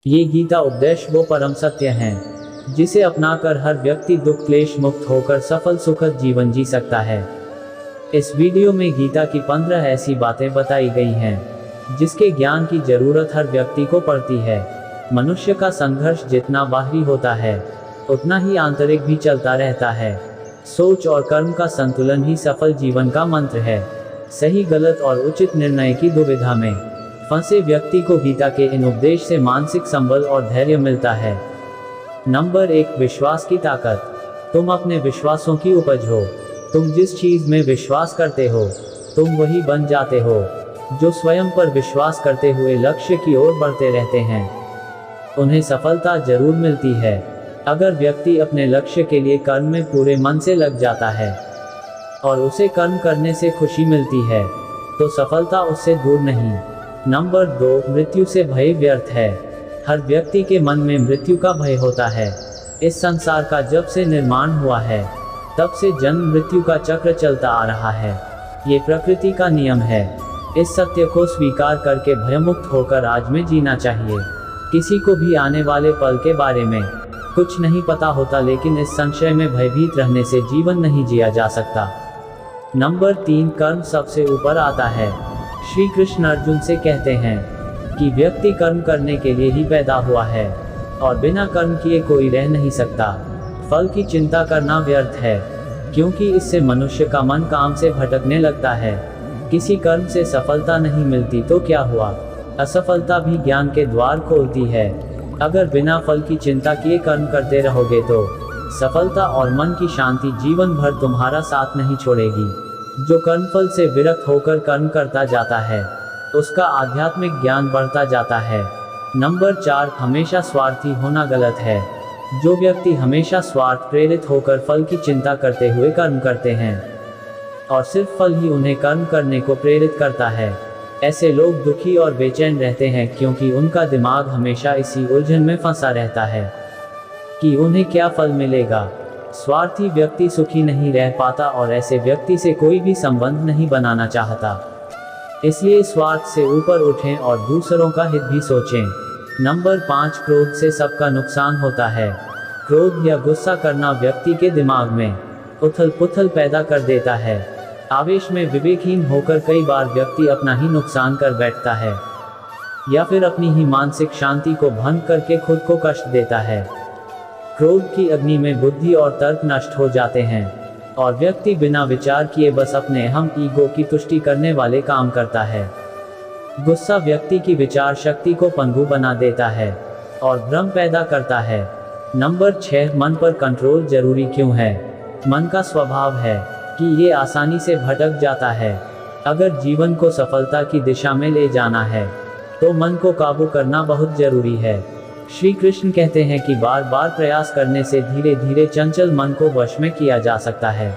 ये गीता उपदेश वो परम सत्य हैं जिसे अपनाकर हर व्यक्ति दुख क्लेश मुक्त होकर सफल सुखद जीवन जी सकता है। इस वीडियो में गीता की 15 ऐसी बातें बताई गई हैं जिसके ज्ञान की जरूरत हर व्यक्ति को पड़ती है। मनुष्य का संघर्ष जितना बाहरी होता है उतना ही आंतरिक भी चलता रहता है। सोच और कर्म का संतुलन ही सफल जीवन का मंत्र है। सही गलत और उचित निर्णय की दुविधा में फंसे व्यक्ति को गीता के इन उपदेश से मानसिक संबल और धैर्य मिलता है। नंबर 1, विश्वास की ताकत। तुम अपने विश्वासों की उपज हो। तुम जिस चीज में विश्वास करते हो तुम वही बन जाते हो। जो स्वयं पर विश्वास करते हुए लक्ष्य की ओर बढ़ते रहते हैं उन्हें सफलता जरूर मिलती है। अगर व्यक्ति अपने लक्ष्य के लिए कर्म में पूरे मन से लग जाता है और उसे कर्म करने से खुशी मिलती है तो सफलता उससे दूर नहीं। नंबर 2, मृत्यु से भय व्यर्थ है। हर व्यक्ति के मन में मृत्यु का भय होता है। इस संसार का जब से निर्माण हुआ है तब से जन्म मृत्यु का चक्र चलता आ रहा है। ये प्रकृति का नियम है। इस सत्य को स्वीकार करके भयमुक्त होकर आज में जीना चाहिए। किसी को भी आने वाले पल के बारे में कुछ नहीं पता होता, लेकिन इस संशय में भयभीत रहने से जीवन नहीं जिया जा सकता। नंबर 3, कर्म सबसे ऊपर आता है। श्री कृष्ण अर्जुन से कहते हैं कि व्यक्ति कर्म करने के लिए ही पैदा हुआ है और बिना कर्म किए कोई रह नहीं सकता। फल की चिंता करना व्यर्थ है क्योंकि इससे मनुष्य का मन काम से भटकने लगता है। किसी कर्म से सफलता नहीं मिलती तो क्या हुआ, असफलता भी ज्ञान के द्वार खोलती है। अगर बिना फल की चिंता किए कर्म करते रहोगे तो सफलता और मन की शांति जीवन भर तुम्हारा साथ नहीं छोड़ेगी। जो कर्मफल से विरक्त होकर कर्म करता जाता है उसका आध्यात्मिक ज्ञान बढ़ता जाता है। नंबर 4, हमेशा स्वार्थी होना गलत है। जो व्यक्ति हमेशा स्वार्थ प्रेरित होकर फल की चिंता करते हुए कर्म करते हैं और सिर्फ फल ही उन्हें कर्म करने को प्रेरित करता है, ऐसे लोग दुखी और बेचैन रहते हैं क्योंकि उनका दिमाग हमेशा इसी उलझन में फंसा रहता है कि उन्हें क्या फल मिलेगा। स्वार्थी व्यक्ति सुखी नहीं रह पाता और ऐसे व्यक्ति से कोई भी संबंध नहीं बनाना चाहता। इसलिए स्वार्थ से ऊपर उठें और दूसरों का हित भी सोचें। नंबर 5, क्रोध से सबका नुकसान होता है। क्रोध या गुस्सा करना व्यक्ति के दिमाग में उथल पुथल पैदा कर देता है। आवेश में विवेकहीन होकर कई बार व्यक्ति अपना ही नुकसान कर बैठता है या फिर अपनी ही मानसिक शांति को भंग करके खुद को कष्ट देता है। क्रोध की अग्नि में बुद्धि और तर्क नष्ट हो जाते हैं और व्यक्ति बिना विचार किए बस अपने हम ईगो की तुष्टि करने वाले काम करता है। गुस्सा व्यक्ति की विचार शक्ति को पंगु बना देता है और भ्रम पैदा करता है। नंबर 6, मन पर कंट्रोल जरूरी क्यों है। मन का स्वभाव है कि ये आसानी से भटक जाता है। अगर जीवन को सफलता की दिशा में ले जाना है तो मन को काबू करना बहुत जरूरी है। श्री कृष्ण कहते हैं कि बार बार प्रयास करने से धीरे धीरे चंचल मन को वश में किया जा सकता है।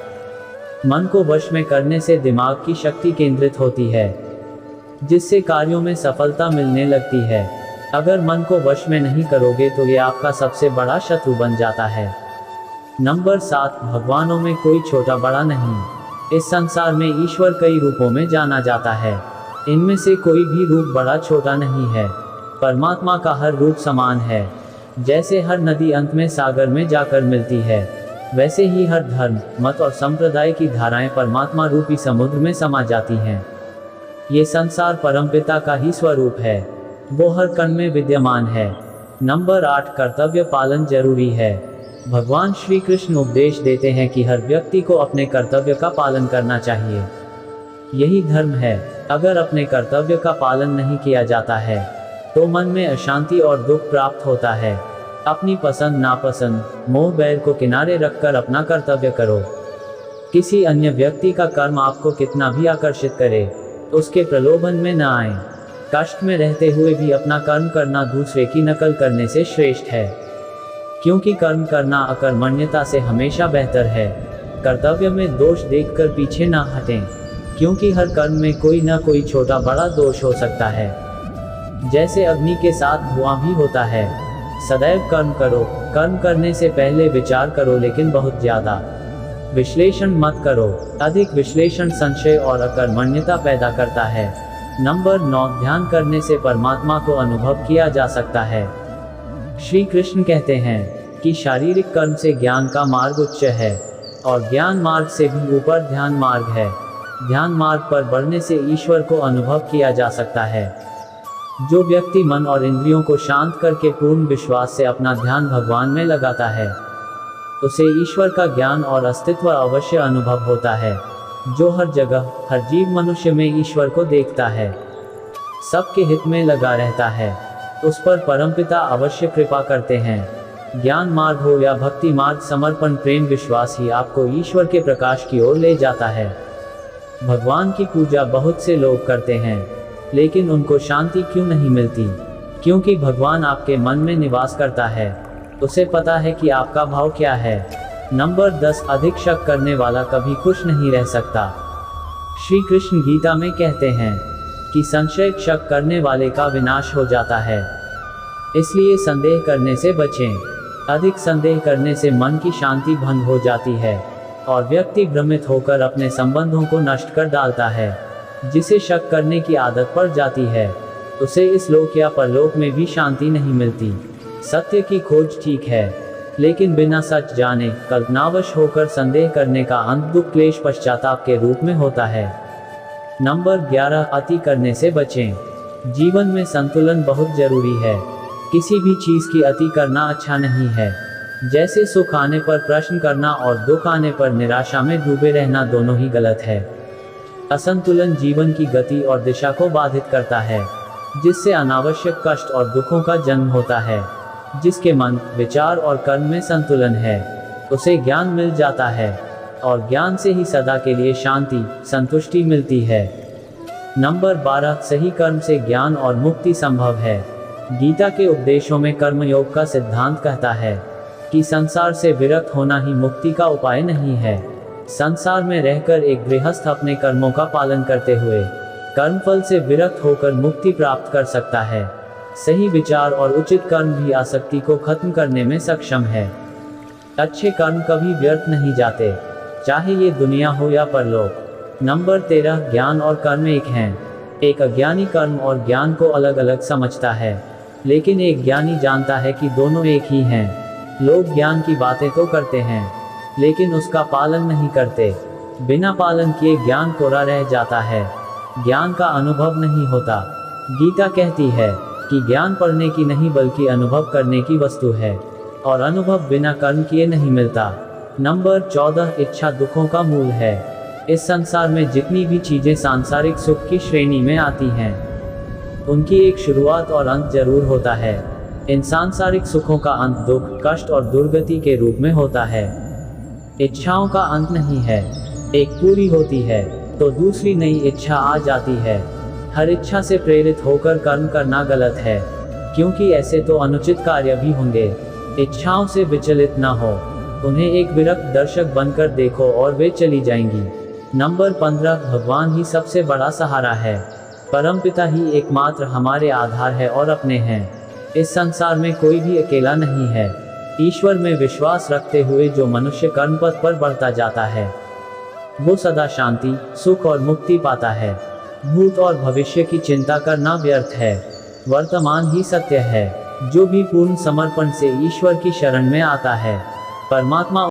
मन को वश में करने से दिमाग की शक्ति केंद्रित होती है जिससे कार्यों में सफलता मिलने लगती है। अगर मन को वश में नहीं करोगे तो ये आपका सबसे बड़ा शत्रु बन जाता है। नंबर 7, भगवानों में कोई छोटा बड़ा नहीं। इस संसार में ईश्वर कई रूपों में जाना जाता है। इनमें से कोई भी रूप बड़ा छोटा नहीं है। परमात्मा का हर रूप समान है। जैसे हर नदी अंत में सागर में जाकर मिलती है वैसे ही हर धर्म मत और संप्रदाय की धाराएं परमात्मा रूपी समुद्र में समा जाती हैं। ये संसार परमपिता का ही स्वरूप है। वो हर कण में विद्यमान है। नंबर 8, कर्तव्य पालन जरूरी है। भगवान श्री कृष्ण उपदेश देते हैं कि हर व्यक्ति को अपने कर्तव्य का पालन करना चाहिए। यही धर्म है। अगर अपने कर्तव्य का पालन नहीं किया जाता है तो मन में अशांति और दुख प्राप्त होता है। अपनी पसंद नापसंद मोह बैर को किनारे रखकर अपना कर्तव्य करो। किसी अन्य व्यक्ति का कर्म आपको कितना भी आकर्षित करे उसके प्रलोभन में न आए। कष्ट में रहते हुए भी अपना कर्म करना दूसरे की नकल करने से श्रेष्ठ है क्योंकि कर्म करना अकर्मण्यता से हमेशा बेहतर है। कर्तव्य में दोष देखकर पीछे न हटें क्योंकि हर कर्म में कोई न कोई छोटा बड़ा दोष हो सकता है। जैसे अग्नि के साथ धुआं भी होता है। सदैव कर्म करो। कर्म करने से पहले विचार करो, लेकिन बहुत ज्यादा विश्लेषण मत करो। अधिक विश्लेषण संशय और अकर्मण्यता पैदा करता है। नंबर 9, ध्यान करने से परमात्मा को अनुभव किया जा सकता है। श्री कृष्ण कहते हैं कि शारीरिक कर्म से ज्ञान का मार्ग उच्च है और ज्ञान मार्ग से भी ऊपर ध्यान मार्ग है। ध्यान मार्ग पर बढ़ने से ईश्वर को अनुभव किया जा सकता है। जो व्यक्ति मन और इंद्रियों को शांत करके पूर्ण विश्वास से अपना ध्यान भगवान में लगाता है, उसे ईश्वर का ज्ञान और अस्तित्व अवश्य अनुभव होता है। जो हर जगह हर जीव मनुष्य में ईश्वर को देखता है, सबके हित में लगा रहता है, उस पर परमपिता अवश्य कृपा करते हैं। ज्ञान मार्ग हो या भक्ति मार्ग, समर्पण प्रेम विश्वास ही आपको ईश्वर के प्रकाश की ओर ले जाता है। भगवान की पूजा बहुत से लोग करते हैं, लेकिन उनको शांति क्यों नहीं मिलती? क्योंकि भगवान आपके मन में निवास करता है, उसे पता है कि आपका भाव क्या है। नंबर 10, अधिक शक करने वाला कभी खुश नहीं रह सकता। श्री कृष्ण गीता में कहते हैं कि संशय शक करने वाले का विनाश हो जाता है, इसलिए संदेह करने से बचें। अधिक संदेह करने से मन की शांति भंग हो जाती है और व्यक्ति भ्रमित होकर अपने संबंधों को नष्ट कर डालता है। जिसे शक करने की आदत पड़ जाती है, उसे इस लोक या परलोक में भी शांति नहीं मिलती। सत्य की खोज ठीक है, लेकिन बिना सच जाने कल्पनावश होकर संदेह करने का अंत दुख क्लेश पश्चाताप के रूप में होता है। नंबर 11, अति करने से बचें। जीवन में संतुलन बहुत जरूरी है। किसी भी चीज की अति करना अच्छा नहीं है। जैसे सुख आने पर प्रश्न करना और दुख आने पर निराशा में डूबे रहना दोनों ही गलत है। असंतुलन जीवन की गति और दिशा को बाधित करता है, जिससे अनावश्यक कष्ट और दुखों का जन्म होता है। जिसके मन, विचार और कर्म में संतुलन है, उसे ज्ञान मिल जाता है और ज्ञान से ही सदा के लिए शांति, संतुष्टि मिलती है। नंबर 12, सही कर्म से ज्ञान और मुक्ति संभव है। गीता के उपदेशों में कर्मयोग का सिद्धांत कहता है कि संसार से विरक्त होना ही मुक्ति का उपाय नहीं है। संसार में रहकर एक गृहस्थ अपने कर्मों का पालन करते हुए कर्मफल से विरक्त होकर मुक्ति प्राप्त कर सकता है। सही विचार और उचित कर्म भी आसक्ति को खत्म करने में सक्षम है। अच्छे कर्म कभी व्यर्थ नहीं जाते, चाहे ये दुनिया हो या परलोक। नंबर 13, ज्ञान और कर्म एक हैं। एक अज्ञानी कर्म और ज्ञान को अलग अलग समझता है, लेकिन एक ज्ञानी जानता है कि दोनों एक ही हैं। लोग ज्ञान की बातें तो करते हैं, लेकिन उसका पालन नहीं करते। बिना पालन किए ज्ञान कोरा रह जाता है, ज्ञान का अनुभव नहीं होता। गीता कहती है कि ज्ञान पढ़ने की नहीं बल्कि अनुभव करने की वस्तु है, और अनुभव बिना कर्म किए नहीं मिलता। नंबर 14, इच्छा दुखों का मूल है। इस संसार में जितनी भी चीजें सांसारिक सुख की श्रेणी में आती हैं, उनकी एक शुरुआत और अंत जरूर होता है। इन सांसारिक सुखों का अंत दुख, कष्ट और दुर्गति के रूप में होता है। इच्छाओं का अंत नहीं है, एक पूरी होती है तो दूसरी नई इच्छा आ जाती है। हर इच्छा से प्रेरित होकर कर्म करना गलत है, क्योंकि ऐसे तो अनुचित कार्य भी होंगे। इच्छाओं से विचलित न हो, उन्हें एक विरक्त दर्शक बनकर देखो और वे चली जाएंगी। नंबर 15, भगवान ही सबसे बड़ा सहारा है। परमपिता ही एकमात्र हमारे आधार है और अपने हैं। इस संसार में कोई भी अकेला नहीं है। ईश्वर में विश्वास रखते हुए जो मनुष्य कर्म पथ पर बढ़ता जाता है, वो सदा शांति, सुख और मुक्ति पाता है। भूत और भविष्य की चिंता करना व्यर्थ है, वर्तमान ही सत्य है। जो भी पूर्ण समर्पण से ईश्वर की शरण में आता है, परमात्मा